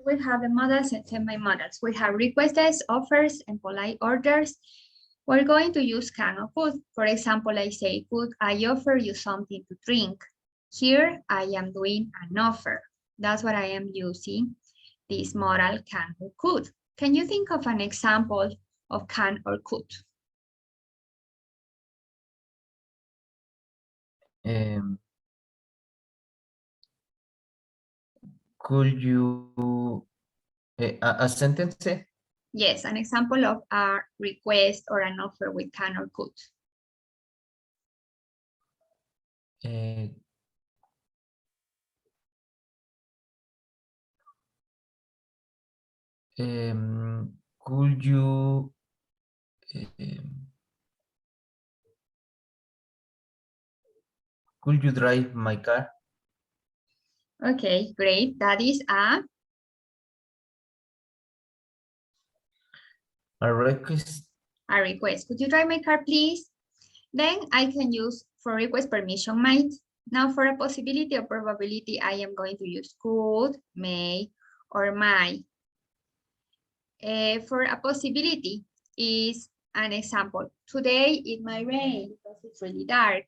We have the modals and semi-modals. We have requests, offers, and polite orders. We're going to use can or could. For example, I say, could I offer you something to drink? Here, I am doing an offer. That's what I am using this modal can or could. Can you think of an example of can or could? Could you a sentence? Yes, an example of a request or an offer with can or could. Could you drive my car? Okay, great. That is a request. A request. Could you drive my car, please? Then I can use for request permission might. Now for a possibility or probability, I am going to use could, may, or might. For a possibility is an example. Today it might rain because it's really dark.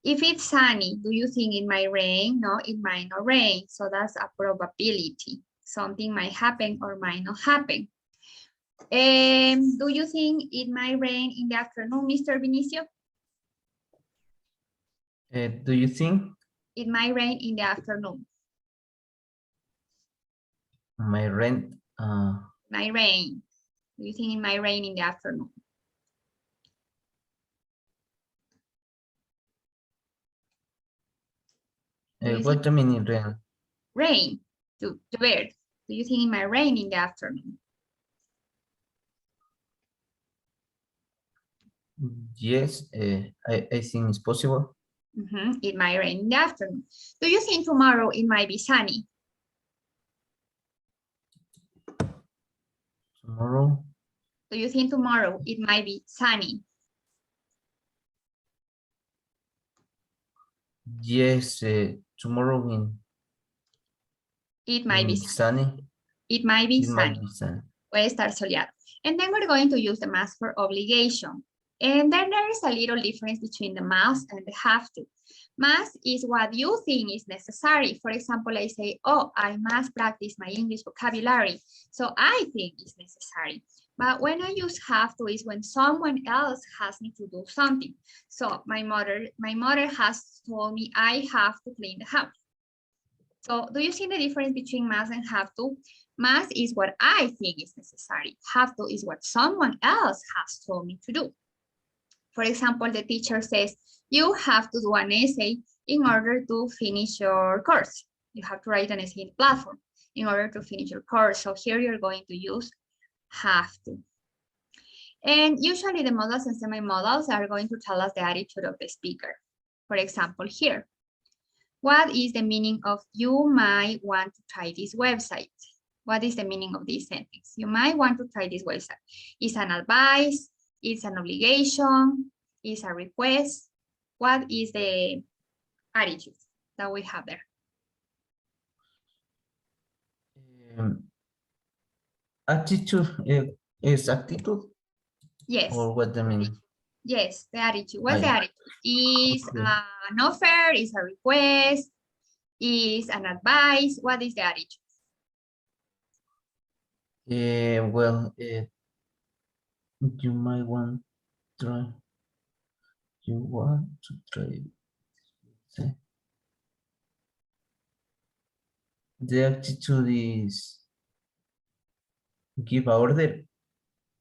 If it's sunny, do you think it might rain? No, it might not rain. So that's a probability. Something might happen or might not happen. Do you think it might rain in the afternoon, Mr. Vinicio? Do you think it might rain in the afternoon? Might rain. Might rain. Do you think it might rain in the afternoon? What do you mean rain? Rain, to bird. Do you think it might rain in the afternoon? Yes, I think it's possible. It might rain in the afternoon. Do you think tomorrow it might be sunny? Tomorrow? Do you think tomorrow it might be sunny? Yes, tomorrow it might be sunny. It might be it sunny. Might be sunny. Puede estar soleado. And then we're going to use the must for obligation. And then there is a little difference between the must and the have to. Must is what you think is necessary. For example, I say, oh, I must practice my English vocabulary. So I think it's necessary. But when I use have to is when someone else has me to do something. So my mother has told me I have to clean the house. So do you see the difference between must and have to? Must is what I think is necessary. Have to is what someone else has told me to do. For example, the teacher says, you have to do an essay in order to finish your course. You have to write an essay in the platform in order to finish your course. So here you're going to use have to. And usually the modals and semi-modals are going to tell us the attitude of the speaker. For example, here, what is the meaning of you might want to try this website? What is the meaning of this sentence? You might want to try this website. It's an advice, it's an obligation, it's a request. What is the attitude that we have there? Attitude is attitude? Yes. Or what do you mean? Yes, the attitude. What's the attitude? Is okay. An offer, is a request, is an advice. What is the attitude? Well, you might want to try. You want to try. See? The attitude is give order.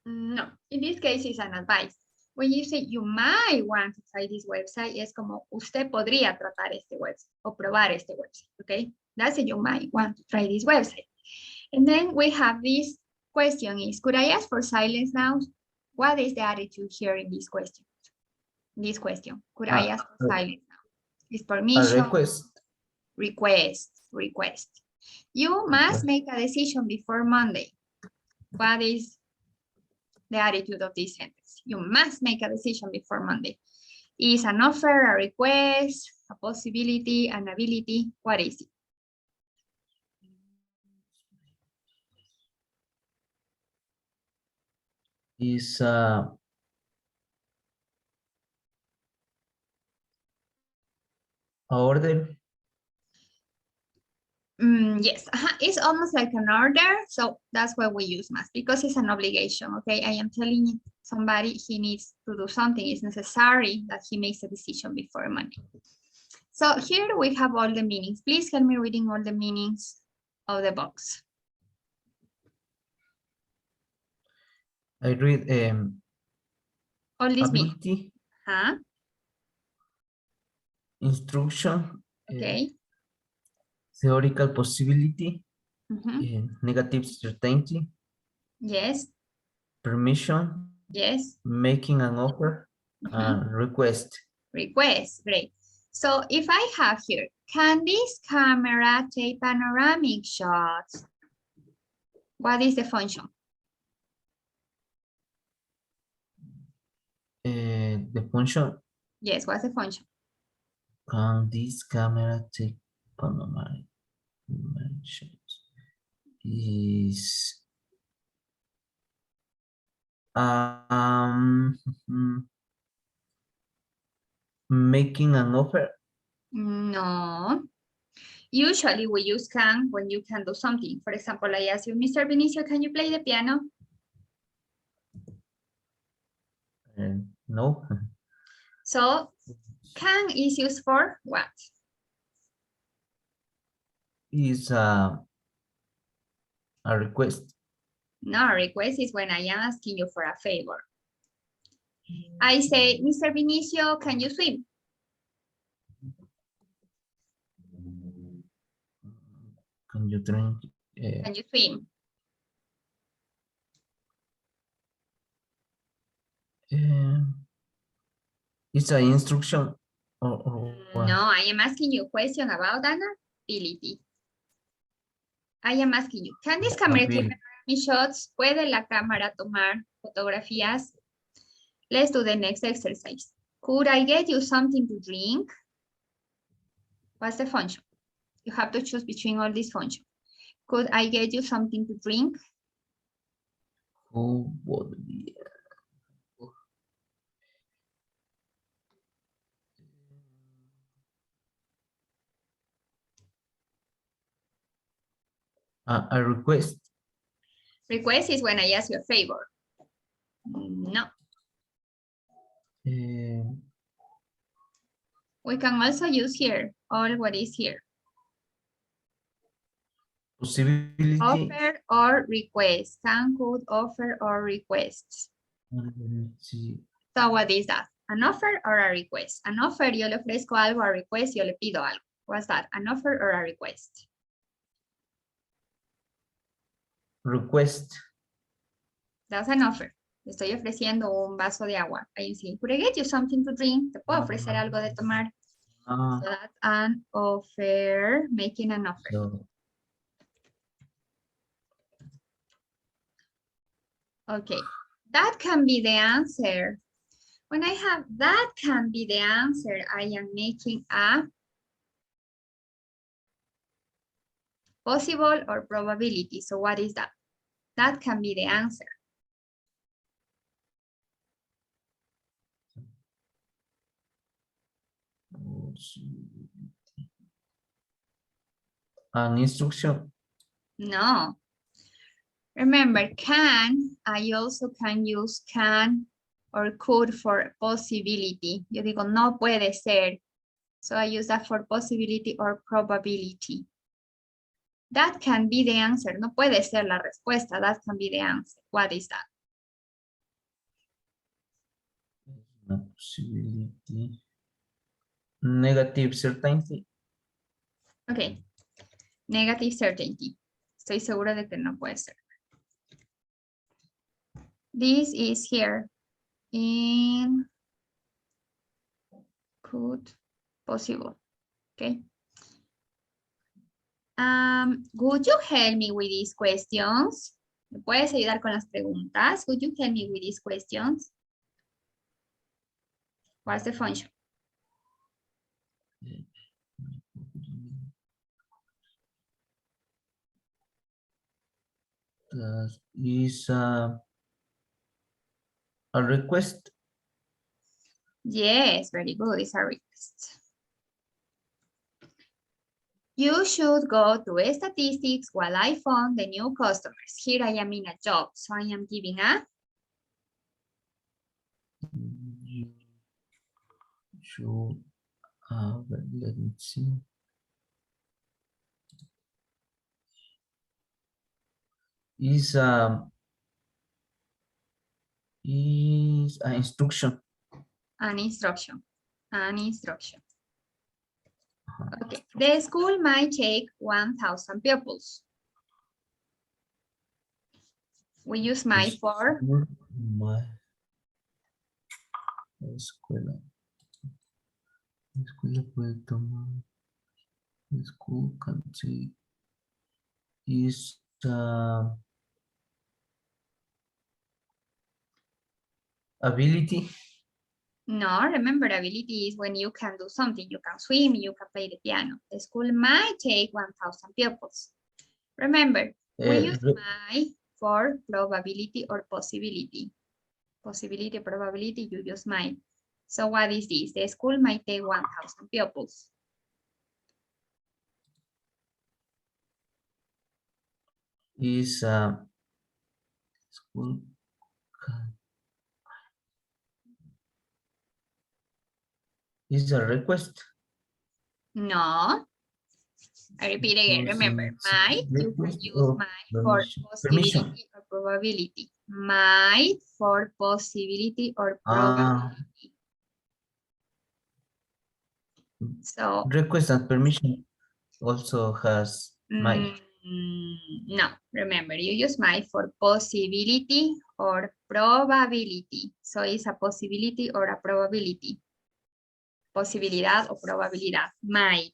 No, in this case, it's an advice. When you say you might want to try this website, es como usted podría tratar este website o probar este website, okay? That's it, you might want to try this website. And then we have this question is, could I ask for silence now? What is the attitude here in this question? Could I ask for silence now? Is permission. Request. You must make a decision before Monday. What is the attitude of this sentence? You must make a decision before Monday. Is an offer, a request, a possibility, an ability? What is it? is order. Yes, it's almost like an order. So that's why we use must, because it's an obligation, okay? I am telling somebody he needs to do something. It's necessary that he makes a decision before Monday. So here we have all the meanings. Please help me reading all the meanings of the box. I read All these meanings. ability, Huh? instruction, Okay. theoretical possibility, Mhm. negative certainty, Yes. permission, Yes. making an offer, Mhm. request. Request. Great. So if I have here, can this camera take panoramic shots? What is the function? The function, Yes, what's the function? can this camera take panoramic shots? Is making an offer. No. Usually we use can when you can do something. For example, I ask you, Mr. Vinicio, can you play the piano? No. So can is used for what? Is a request. No, request is when I am asking you for a favor. I say, Mr. Vinicio, can you swim? Can you drink? Can you swim? It's an instruction or what? No, I am asking you a question about an ability. I am asking you, can this camera take panoramic shots? ¿Puede la cámara tomar fotografías? Let's do the next exercise. Could I get you something to drink? What's the function? You have to choose between all these functions. Could I get you something to drink? Who would be? A request. Request is when I ask you a favor. No. We can also use here, all what is here. Possibility. Offer or request. Can, could, offer, or request. So what is that? An offer or a request? An offer, yo le ofrezco algo, a request, yo le pido algo. What's that? An offer or a request? Request. That's an offer. Le estoy ofreciendo un vaso de agua. I say, could I get you something to drink? Te puedo ofrecer algo de tomar. So that's an offer, making an offer. So, okay, that can be the answer. When I have that can be the answer, I am making a possible or probability. So what is that? That can be the answer. an instruction. No. Remember, can, I also can use can or could for possibility. Yo digo, no puede ser. So I use that for possibility or probability. That can be the answer. No puede ser la respuesta. That can be the answer. What is that? Una possibility. Negative certainty. Okay. Negative certainty. Estoy segura de que no puede ser. This is here in could possible. Okay. Would you help me with these questions? ¿Me puedes ayudar con las preguntas? Would you help me with these questions? What's the function? That is A request. Yes, very good. It's a request. You should go to statistics while I phone the new customers. Here I am in a job, so I am giving a You should, let me see. Is an instruction. an instruction. An instruction. Okay, the school might take 1,000 pupils. We use my for La escuela. La escuela puede tomar. The school can take is ability. No, remember ability is when you can do something. You can swim, you can play the piano. The school might take 1,000 pupils. Remember, we use might for probability or possibility. Possibility, probability, you use might. So what is this? The school might take 1,000 pupils. Is school is a request. No. I repeat again, remember, might, you can use might for possibility or probability. Might for possibility or probability. So request and permission also has might. No, remember, you use might for possibility or probability. So it's a possibility or a probability. Posibilidad o probabilidad, might.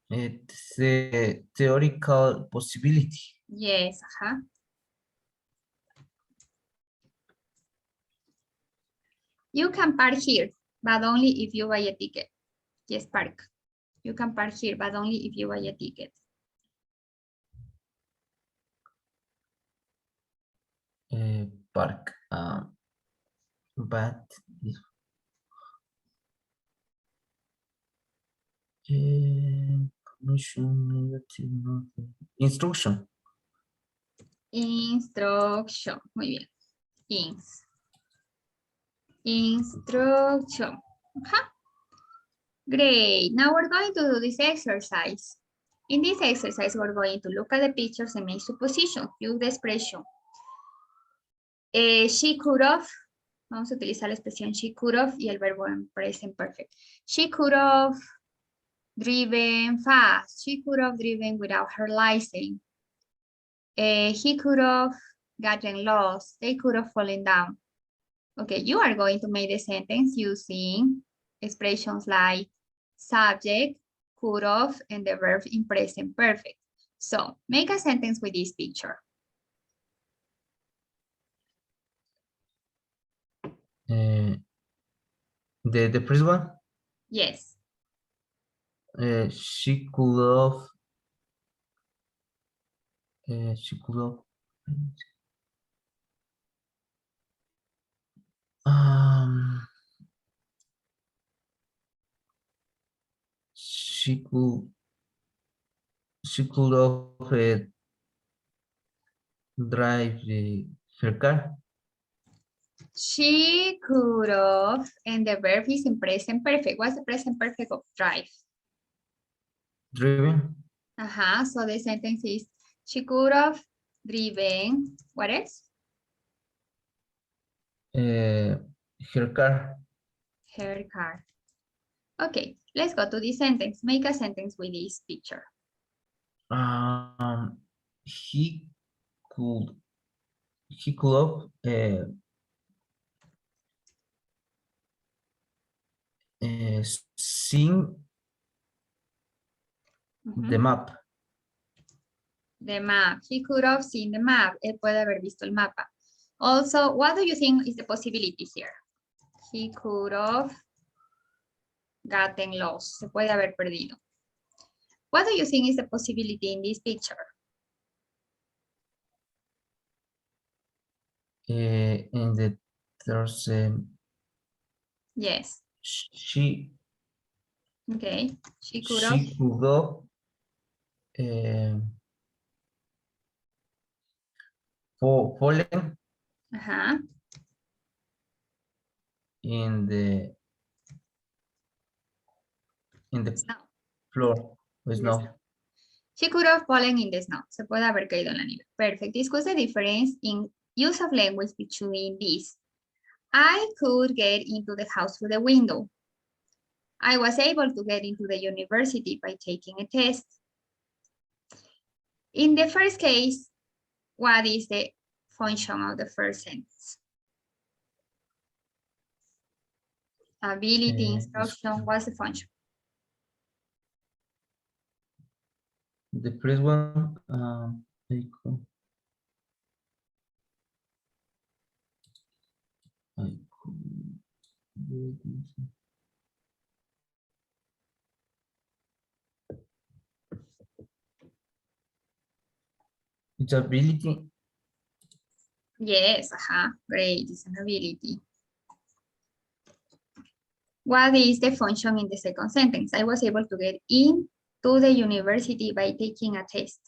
It's a theoretical possibility. Yes, You can park here, but only if you buy a ticket. Yes, park. You can park here, but only if you buy a ticket. Park. But instruction. Instruction. Muy bien. Instruction. Great. Now we're going to do this exercise. In this exercise, we're going to look at the pictures and make suppositions. Use the expression. She could have. Vamos a utilizar la expresión she could have y el verbo en present perfect. She could have driven fast. She could have driven without her license. He could have gotten lost. They could have fallen down. Okay, you are going to make the sentence using expressions like subject, could have, and the verb in present perfect. So make a sentence with this picture. The first one? Yes. She could have. She could have. She could have drive her car. She could have, and the verb is in present perfect. What's the present perfect of drive? Driven. So the sentence is, she could have driven, what else? Her car. Her car. Okay, let's go to this sentence. Make a sentence with this picture. He could have seen the map. The map. He could have seen the map. Él puede haber visto el mapa. Also, what do you think is the possibility here? He could have gotten lost. Se puede haber perdido. What do you think is the possibility in this picture? in the there's Yes. she Okay. She could have. she could go fallen Uh-huh. in the Snow. floor with In the snow. snow. She could have fallen in the snow. Se puede haber caído en la nieve. Perfect. Discuss the difference in use of language between these. I could get into the house through the window. I was able to get into the university by taking a test. In the first case, what is the function of the first sentence? Ability, instruction, what's the function? The first one, I could do this. Its ability. Yes, great, it's an ability. What is the function in the second sentence? I was able to get into the university by taking a test.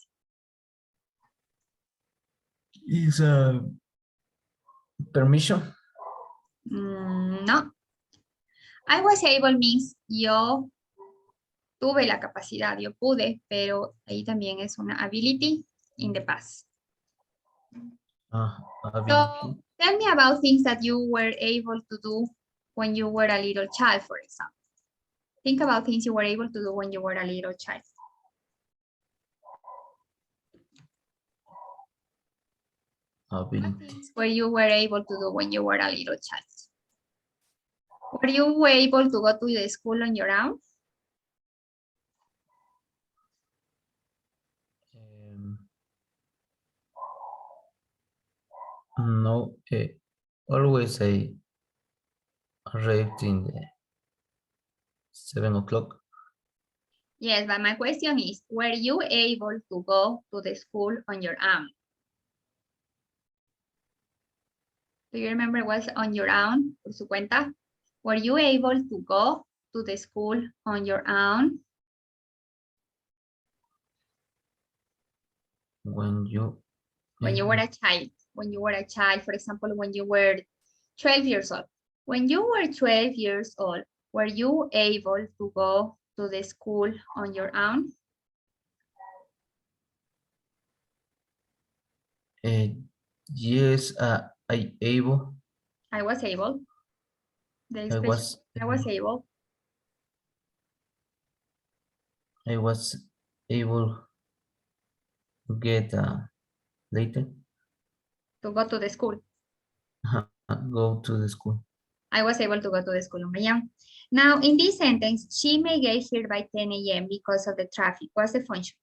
Is permission. No. I was able means yo tuve la capacidad, yo pude, pero ahí también es una ability in the past. Ability. So tell me about things that you were able to do when you were a little child, for example. Think about things you were able to do when you were a little child. What things were you were able to do when you were a little child? Were you able to go to the school on your own? No, always I arrived in the 7 o'clock. Yes, but my question is, were you able to go to the school on your own? Do you remember what's on your own, por su cuenta? Were you able to go to the school on your own? When you were a child, for example, when you were 12 years old. When you were 12 years old, were you able to go to the school on your own? Yes, I able. I was able. The I expression, was I was able. I was able to get later. To go to the school. Go to the school. I was able to go to the school on my own. Now, in this sentence, she may get here by 10 a.m. because of the traffic. What's the function?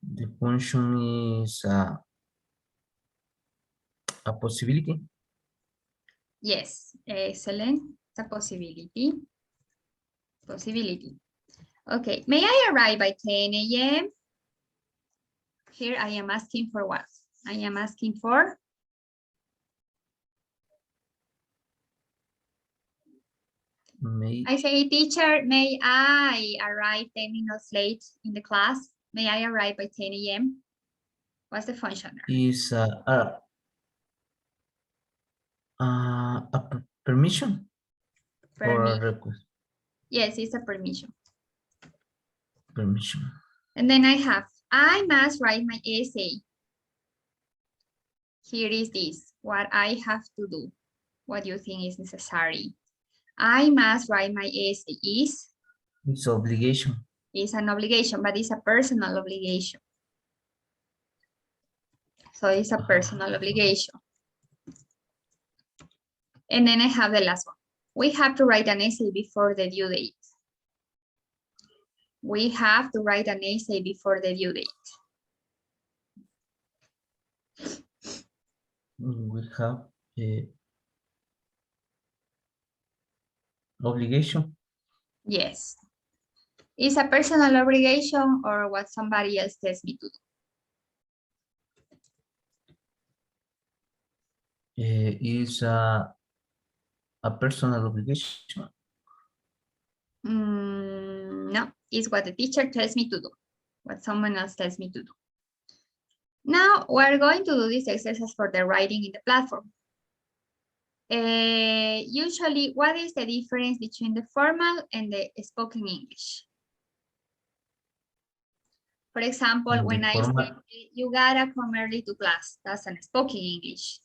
The function is a possibility. Yes, excellent. It's a possibility. Possibility. Okay, may I arrive by 10 a.m.? Here I am asking for what? I am asking for? I say, teacher, may I arrive 10 minutes late in the class? May I arrive by 10 a.m.? What's the function there? Is permission or a request? Yes, it's a permission. Permission. And then I must write my essay. Here is this, what I have to do. What do you think is necessary? I must write my essay is? It's obligation. It's an obligation, but it's a personal obligation. So it's a personal obligation. And then I have the last one. We have to write an essay before the due date. We have to write an essay before the due date. We have a obligation. Yes. It's a personal obligation or what somebody else tells me to do. is a personal obligation. No, it's what the teacher tells me to do, what someone else tells me to do. Now we're going to do this exercise for the writing in the platform. Usually, what is the difference between the formal and the spoken English? For example, In the when I formal, say, you gotta come early to class, that's an spoken English.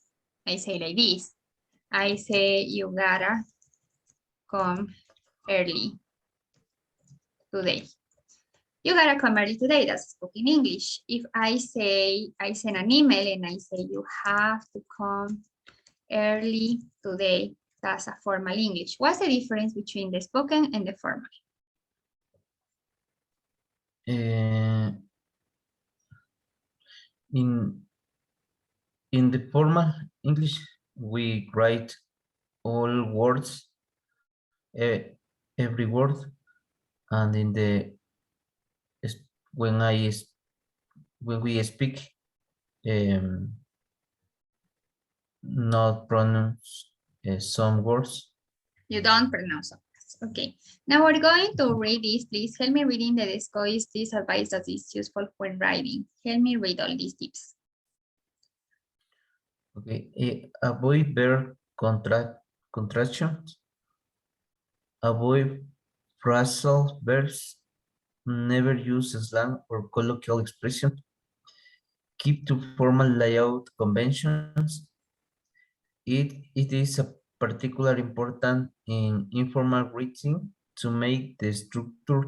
I say like this. I say, you gotta come early today. You gotta come early today, that's spoken English. If I say, I send an email and I say, you have to come early today, that's a formal English. What's the difference between the spoken and the formal? in the formal English, we write all words, every word, and in the when we speak, not pronounce some words. You don't pronounce it. Okay. Now we're going to read this. Please help me reading the discourse. This advice that is useful when writing. Help me read all these tips. Okay. Avoid verb contractions. Avoid phrasal verbs. Never use slang or colloquial expression. Keep to formal layout conventions. It is a particularly important in informal writing to make the structure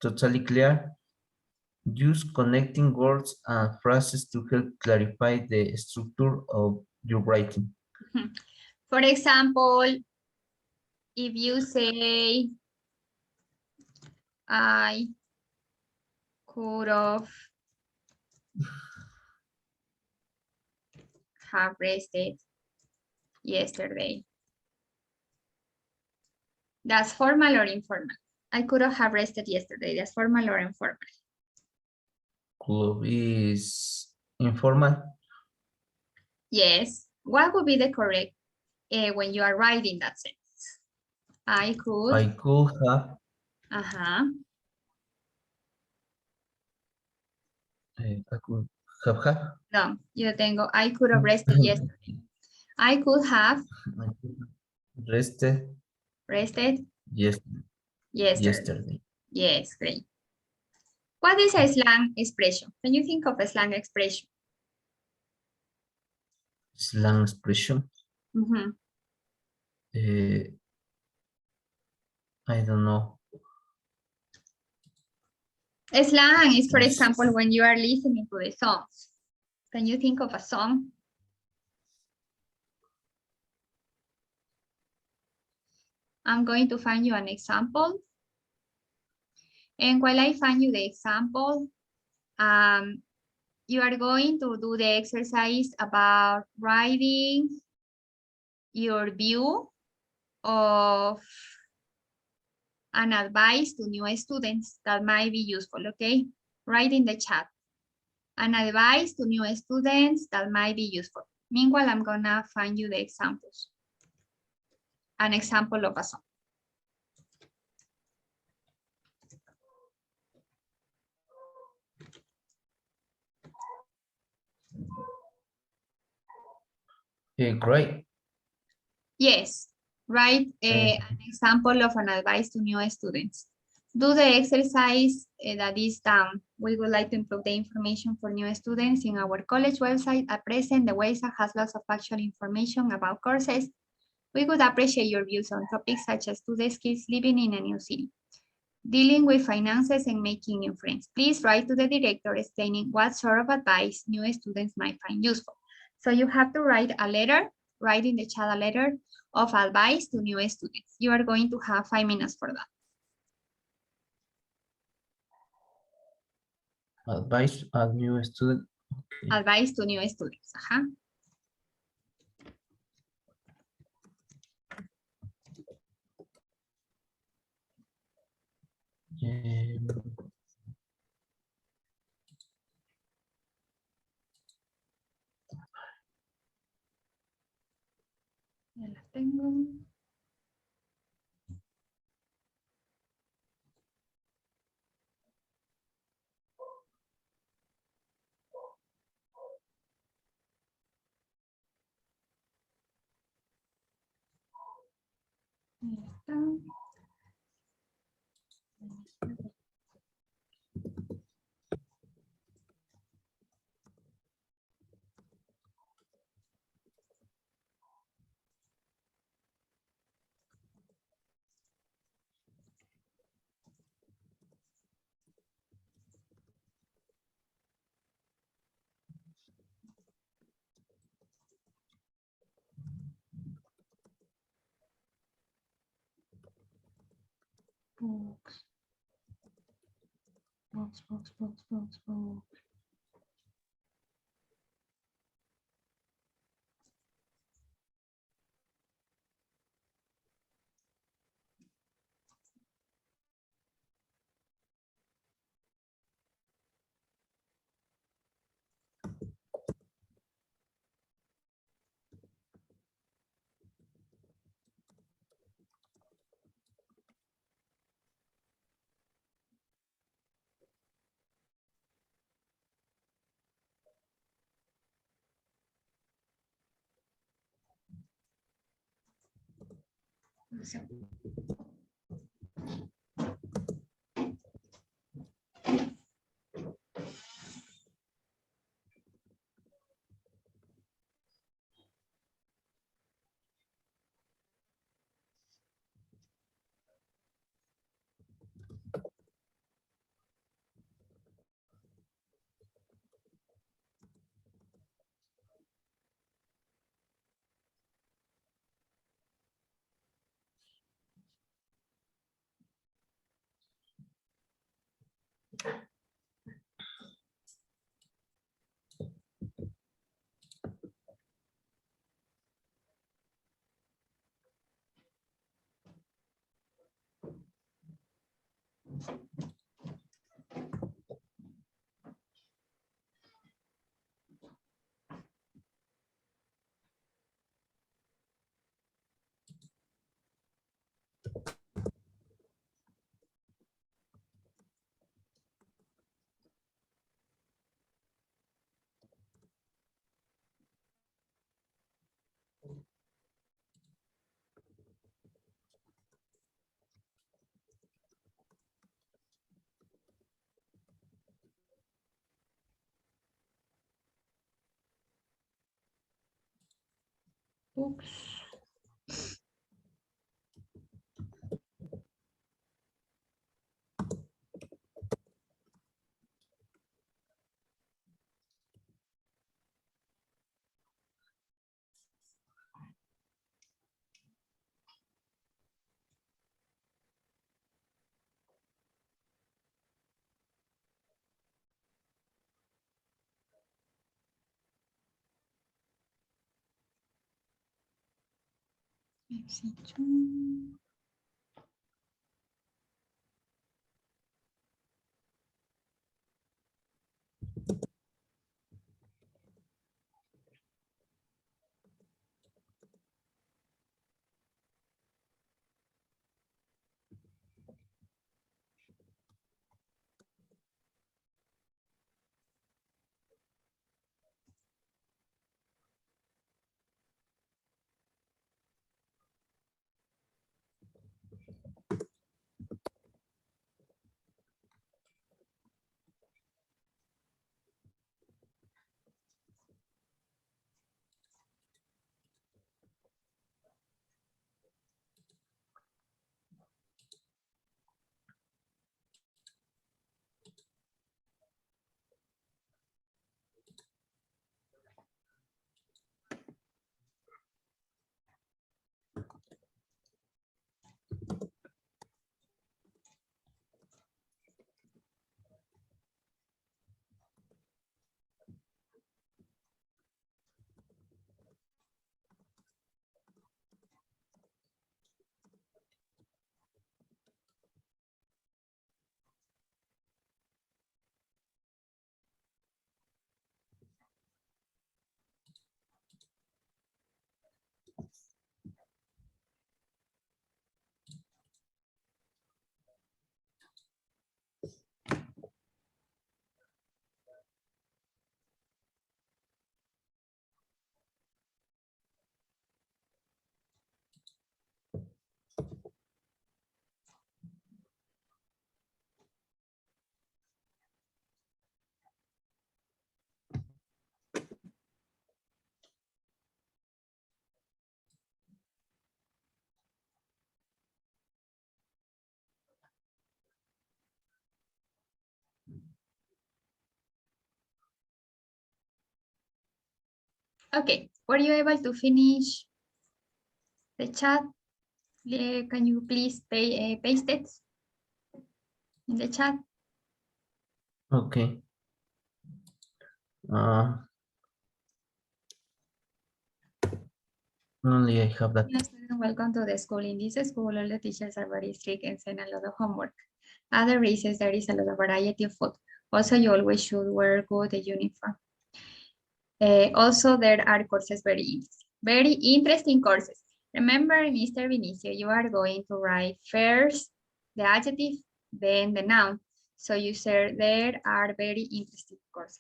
totally clear. Use connecting words and phrases to help clarify the structure of your writing. For example, if you say, I could have rested yesterday. That's formal or informal? I could have rested yesterday. That's formal or informal? Could is informal. Yes. What would be the correct when you are writing that sentence? I could. I could have. I could have. No, yo tengo, I could have rested yesterday. I could have Rested. rested Yesterday. yesterday. Yes, great. What is a slang expression? Can you think of a slang expression? Slang expression. I don't know. A slang is, for example, when you are listening to the songs. Can you think of a song? I'm going to find you an example. And while I find you the example, you are going to do the exercise about writing your view of an advice to new students that might be useful, okay? Write in the chat. An advice to new students that might be useful. Meanwhile, I'm gonna find you the examples. An example of a song. Great. Yes, write an example of an advice to new students. Do the exercise that is down. We would like to improve the information for new students in our college website. At present, the website has lots of factual information about courses. We would appreciate your views on topics such as student skills living in a new city, dealing with finances and making new friends. Please write to the director explaining what sort of advice new students might find useful. So you have to write a letter, write in the chat a letter of advice to new students. You are going to have 5 minutes for that. Advice to new student. Okay. Advice to new students. Ahí está. Box. Box, box, box, box, box. Oops. FC2. Okay, were you able to finish the chat? Can you please paste it in the chat? Okay. Uh, Only I have that. Yes, and welcome to the school. In this school, all the teachers are very strict and send a lot of homework. Other reasons, there is a lot of variety of food. Also, you always should wear good uniform. Also, there are courses very interesting courses. Remember, Mr. Vinicio, you are going to write first the adjective, then the noun. So you said there are very interesting courses.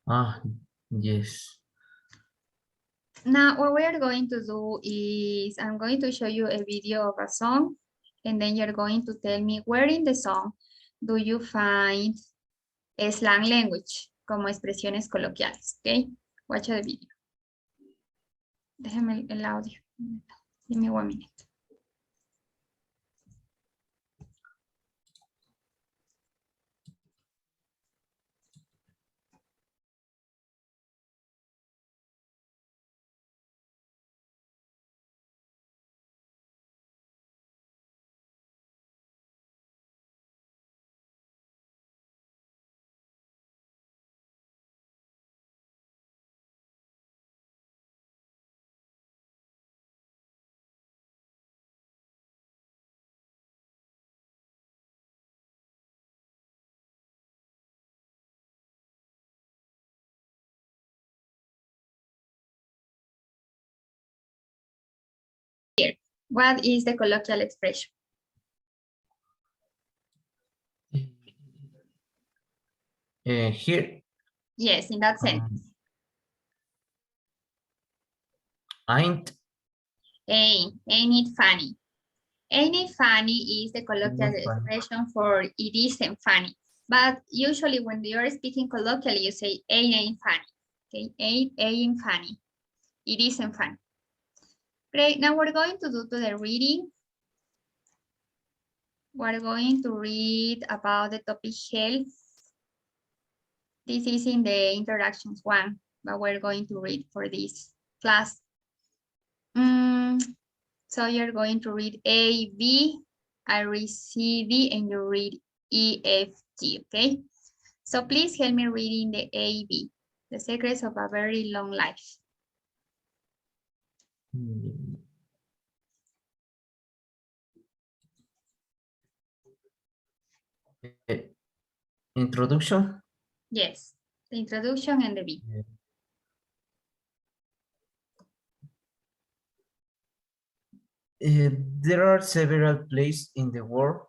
Ah, yes. Now, what we are going to do is I'm going to show you a video of a song, and then you're going to tell me where in the song do you find a slang language, como expresiones coloquiales, okay? Watch the video. Déjame el audio. Give me 1 minute. What is the colloquial expression? Here, Yes, in that sentence. ain't Ain't it funny? Ain't it funny is the colloquial not fun. expression for it isn't funny. But usually when you're speaking colloquially, you say ain't funny. Okay, ain't funny. It isn't funny. Great, now we're going to do to the reading. We're going to read about the topic health. This is in the introductions one, but we're going to read for this class. So you're going to read A, B, I read C, D, and you read E, F, G, okay? So please help me reading the A, B, the secrets of a very long life. Introduction. Yes, the introduction and the B. There are several places in the world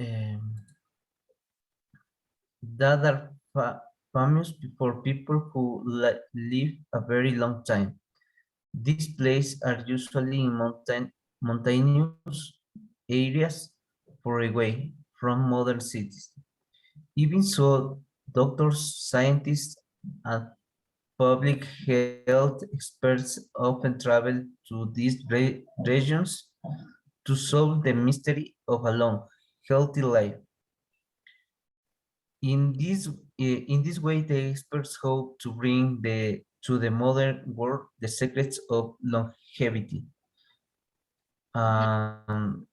um, that are famous for people who live a very long time. These places are usually in mountainous areas far away from modern cities. Even so, doctors, scientists, and public health experts often travel to these regions to solve the mystery of a long, healthy life. In this way, the experts hope to bring to the modern world the secrets of longevity. Um,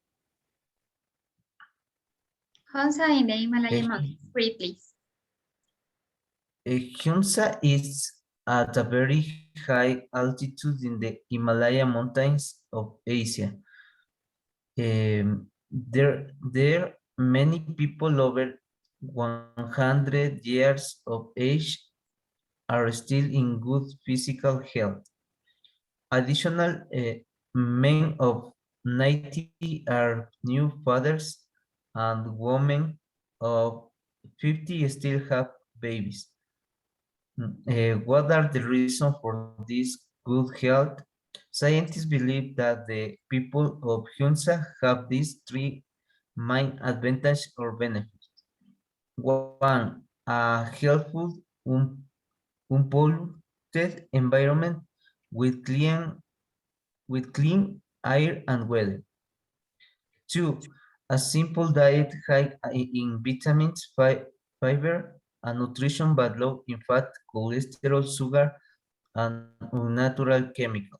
Hansa in the Himalayan mountains, read please. Hunza is at a very high altitude in the Himalaya mountains of Asia. There many people over 100 years of age are still in good physical health. Additional men of 90 are new fathers and women of 50 still have babies. What are the reasons for this good health? Scientists believe that the people of Hunza have these three main advantages or benefits. One, a healthful, unpolluted environment with clean air and weather. Two, a simple diet high in vitamins, fiber, and nutrition but low in fat, cholesterol, sugar, and unnatural chemical.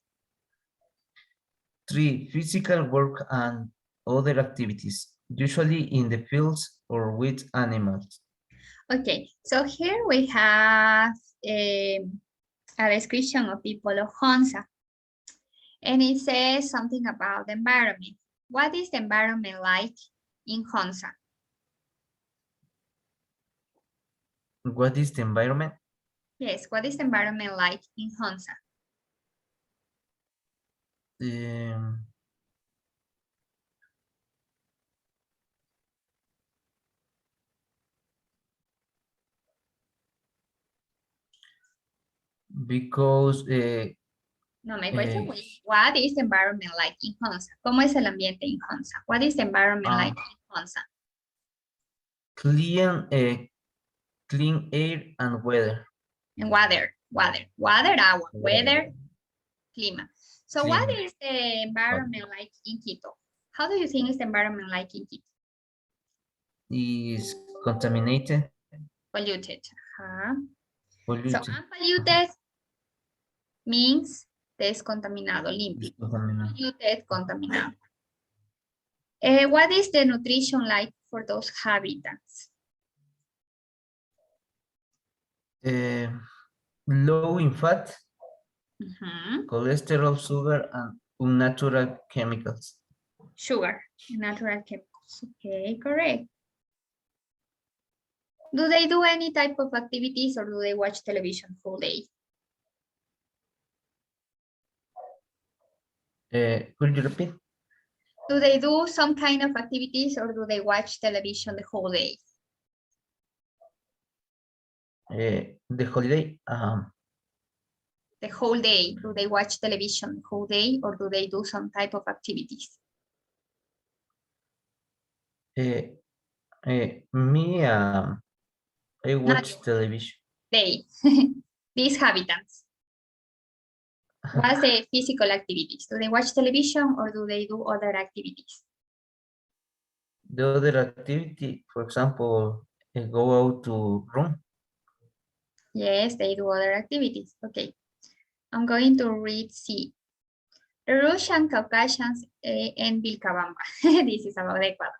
3. Physical work and other activities, usually in the fields or with animals. Okay, so here we have a description of people of Honsa. And it says something about the environment. What is the environment like in Honsa? What is the environment? Yes, what is the environment like in Honsa? Um, because No, my question was, what is the environment like in Honsa? ¿Cómo es el ambiente en Honsa? What is the environment like in Honsa? clean, clean air and weather. And water, agua, weather, clima. So what Clean. is the environment like in Quito? How do you think is the environment like in Quito? Is contaminated. Polluted. So Polluted. unpolluted means descontaminado, limpio. Contaminated. Polluted, contaminado. What is the nutrition like for those habitats? Low in fat, Mhm. cholesterol, sugar, and unnatural chemicals. Sugar, natural chemicals. Okay, correct. Do they do any type of activities or do they watch television full day? Could you repeat? Do they do some kind of activities or do they watch television the whole day? The holiday. The whole day, do they watch television the whole day or do they do some type of activities? Me, I Not watch television. they, these habitants. What's the physical activities? Do they watch television or do they do other activities? The other activity, for example, go out to room. Yes, they do other activities. Okay, I'm going to read C. The Russian Caucasians and Vilcabamba. This is about Ecuador.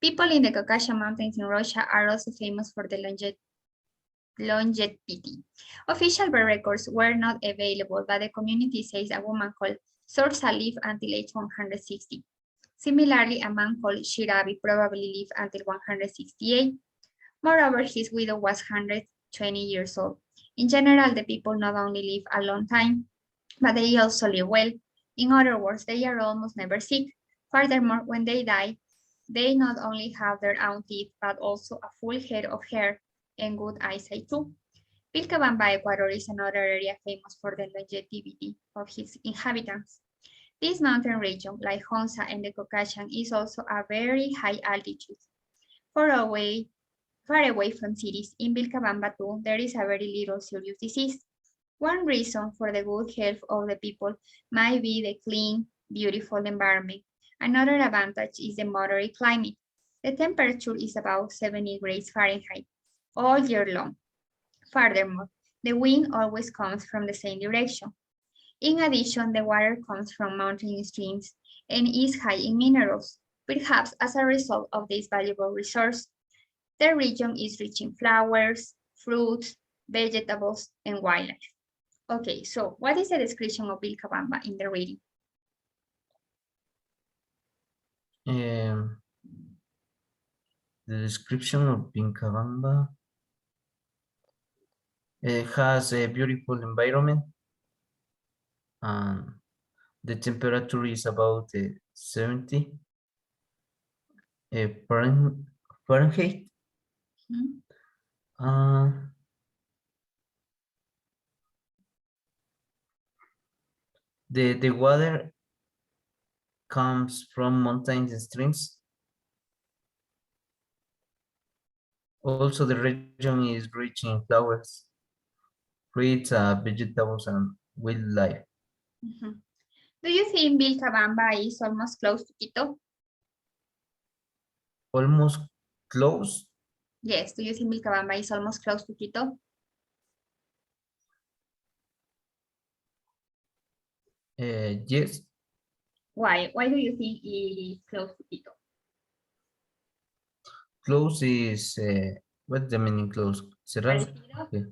People in the Caucasian Mountains in Russia are also famous for the longevity. Official birth records were not available, but the community says a woman called Sorsa lived until age 160. Similarly, a man called Shirabi probably lived until 168. Moreover, his widow was 120 years old. In general, the people not only live a long time, but they also live well. In other words, they are almost never sick. Furthermore, when they die, they not only have their own teeth, but also a full head of hair and good eyesight too. Vilcabamba, Ecuador is another area famous for the longevity of its inhabitants. This mountain region, like Honsa and the Caucasian, is also a very high altitude. Far away from cities, in Vilcabamba too, there is a very little serious disease. One reason for the good health of the people might be the clean, beautiful environment. Another advantage is the moderate climate. The temperature is about 70 degrees Fahrenheit all year long. Furthermore, the wind always comes from the same direction. In addition, the water comes from mountain streams and is high in minerals, perhaps as a result of this valuable resource. The region is rich in flowers, fruits, vegetables, and wildlife. Okay, so what is the description of Vilcabamba in the reading? The description of Vilcabamba has a beautiful environment and the temperature is about 70 Fahrenheit. Hmm? The water comes from mountains and streams. Also, the region is rich in flowers, fruits, vegetables, and wildlife. Mhm. Do you think Vilcabamba is almost close to Quito? Almost close. Yes, do you think Vilcabamba is almost close to Quito? Yes, Why? Why do you think it is close to Quito? close is, what's the meaning close? Cerrado? Parecido? Okay.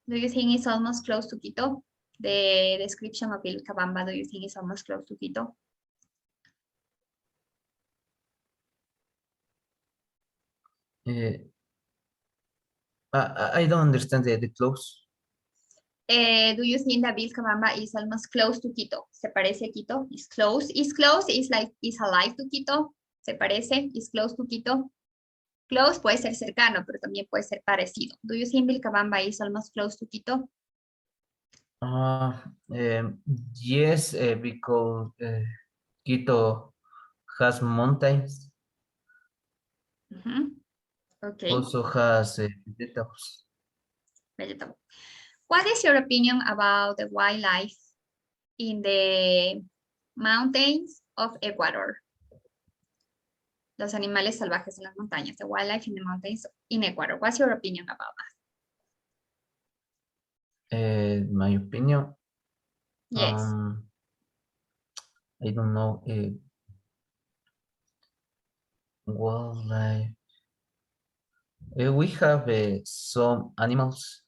Do you think it's almost close to Quito? The description of Vilcabamba, do you think it's almost close to Quito? Uh, I don't understand the close. Do you think that Vilcabamba is almost close to Quito? ¿Se parece a Quito? Is close. Is close is like is alike to Quito. ¿Se parece? Is close to Quito. Close puede ser cercano, pero también puede ser parecido. Do you think Vilcabamba is almost close to Quito? Uh, um, yes, because Quito has mountains, Okay, also has vegetables. vegetable. What is your opinion about the wildlife in the mountains of Ecuador? Los animales salvajes en las montañas, the wildlife in the mountains in Ecuador. What's your opinion about that? My opinion, Yes. I don't know, wildlife. We have some animals,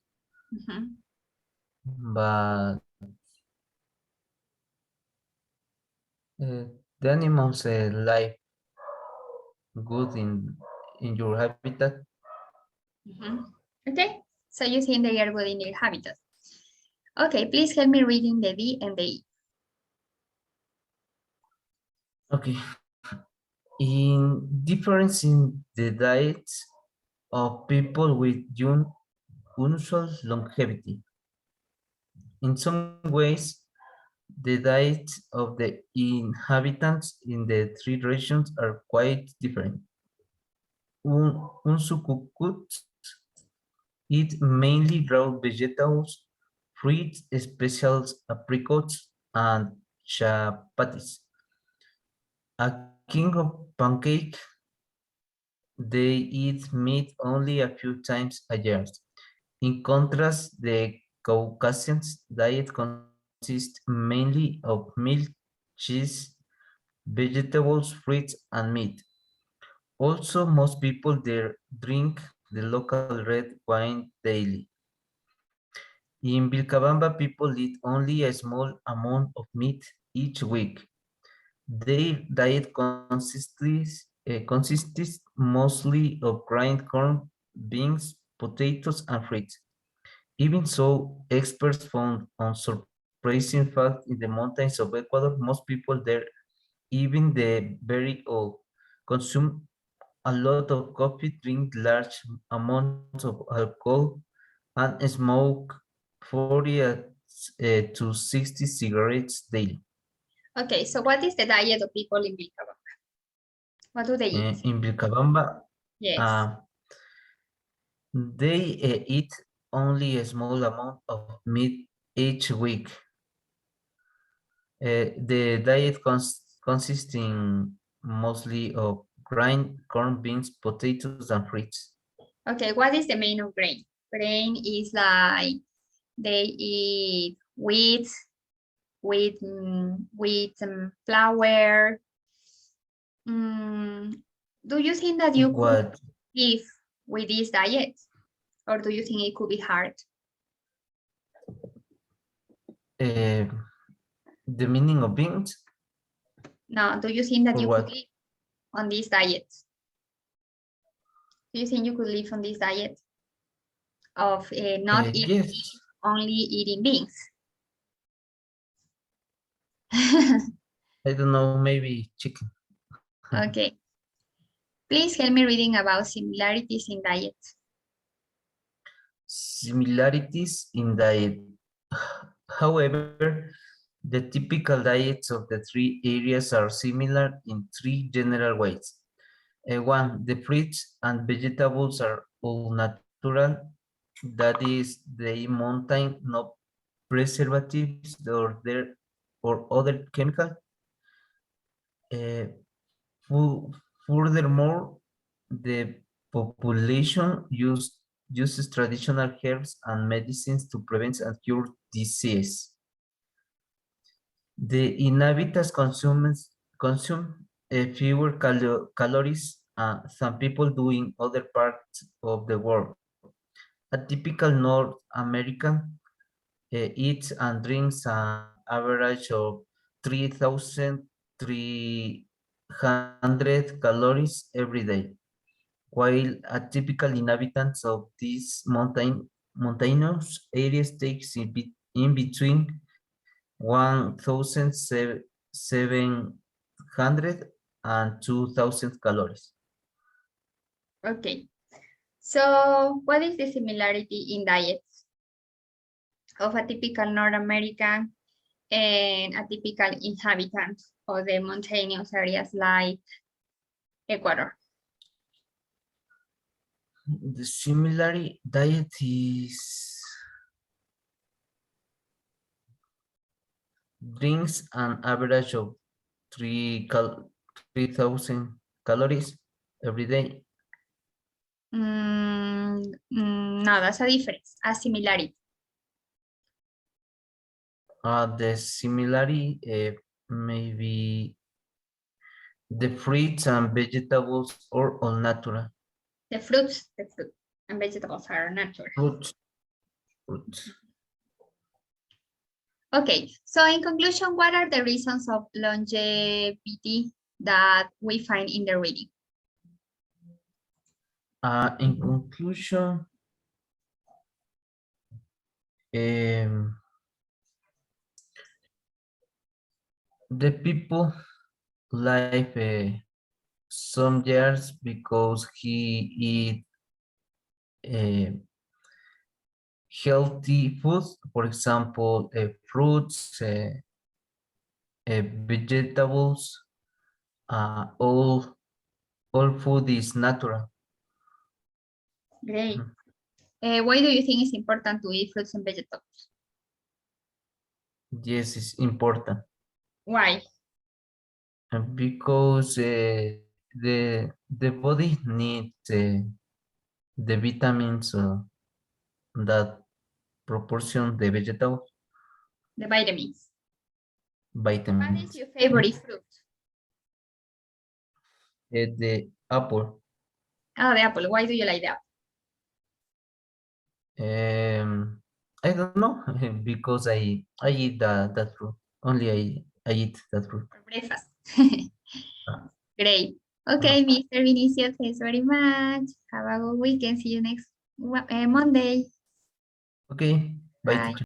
but the animals live good in your habitat. Okay, so you think they are good in their habitat. Okay, please help me reading the D and the E. Okay. In difference in the diets of people with unusual longevity. In some ways, the diets of the inhabitants in the three regions are quite different. Unsukukuts eat mainly raw vegetables, fruits, specials, apricots, and chapatis. A king of pancake, they eat meat only a few times a year. In contrast, the Caucasians' diet consists mainly of milk, cheese, vegetables, fruits, and meat. Also, most people there drink the local red wine daily. In Vilcabamba, people eat only a small amount of meat each week. Their diet consists mostly of grind corn, beans, potatoes, and fruits. Even so, experts found unsurprising fact in the mountains of Ecuador, most people there, even the very old, consume a lot of coffee, drink large amounts of alcohol, and smoke 40 to 60 cigarettes daily. Okay, so what is the diet of people in Vilcabamba? What do they eat? In Vilcabamba, Yes. uh, they eat only a small amount of meat each week. The diet consisting mostly of grind, corn, beans, potatoes, and fruits. Okay, what is the main of grain? Grain is like they eat wheat, flour. Mm, do you think that you could What live with this diet? Or do you think it could be hard? uh, the meaning of beans No, do you think that or you could what? live on this diet? Do you think you could live on this diet of not eating meat, Yes, only eating beans? I don't know, maybe chicken. Okay. Please help me reading about similarities in diets. Similarities in diet. However, the typical diets of the three areas are similar in three general ways. One, the fruits and vegetables are all natural. That is, they contain no preservatives or other chemical. Uh, furthermore, the Population uses traditional herbs and medicines to prevent and cure disease. The inhabitants consume fewer calories than people do in other parts of the world. A typical North American eats and drinks an average of 3,300 calories every day, while a typical inhabitant of these mountainous areas takes in between 1,700 and 2,000 calories. Okay. So what is the similarity in diets of a typical North American and a typical inhabitant of the mountainous areas like Ecuador? The similarity diet is drinks an average of 3,000 calories every day. No, that's a difference, a similarity. The similarity maybe the fruits and vegetables are all natural. The fruit and vegetables are natural. Fruits. Okay, so in conclusion, what are the reasons of longevity that we find in the reading? In conclusion, the people live some years because he eat healthy foods, for example, fruits, vegetables, all food is natural. Great. Why do you think it's important to eat fruits and vegetables? Yes, it's important. Why? Because the body needs the vitamins that proportion the vegetables. The vitamins. Vitamins. What is your favorite fruit? The apple. Oh, the apple. Why do you like the apple? I don't know because I eat that fruit. Only I eat that fruit. For breakfast. Great. Uh, Okay, Mr. Vinicio, thanks very much. Have a good weekend. See you next Monday. Okay, bye, Bye. teacher.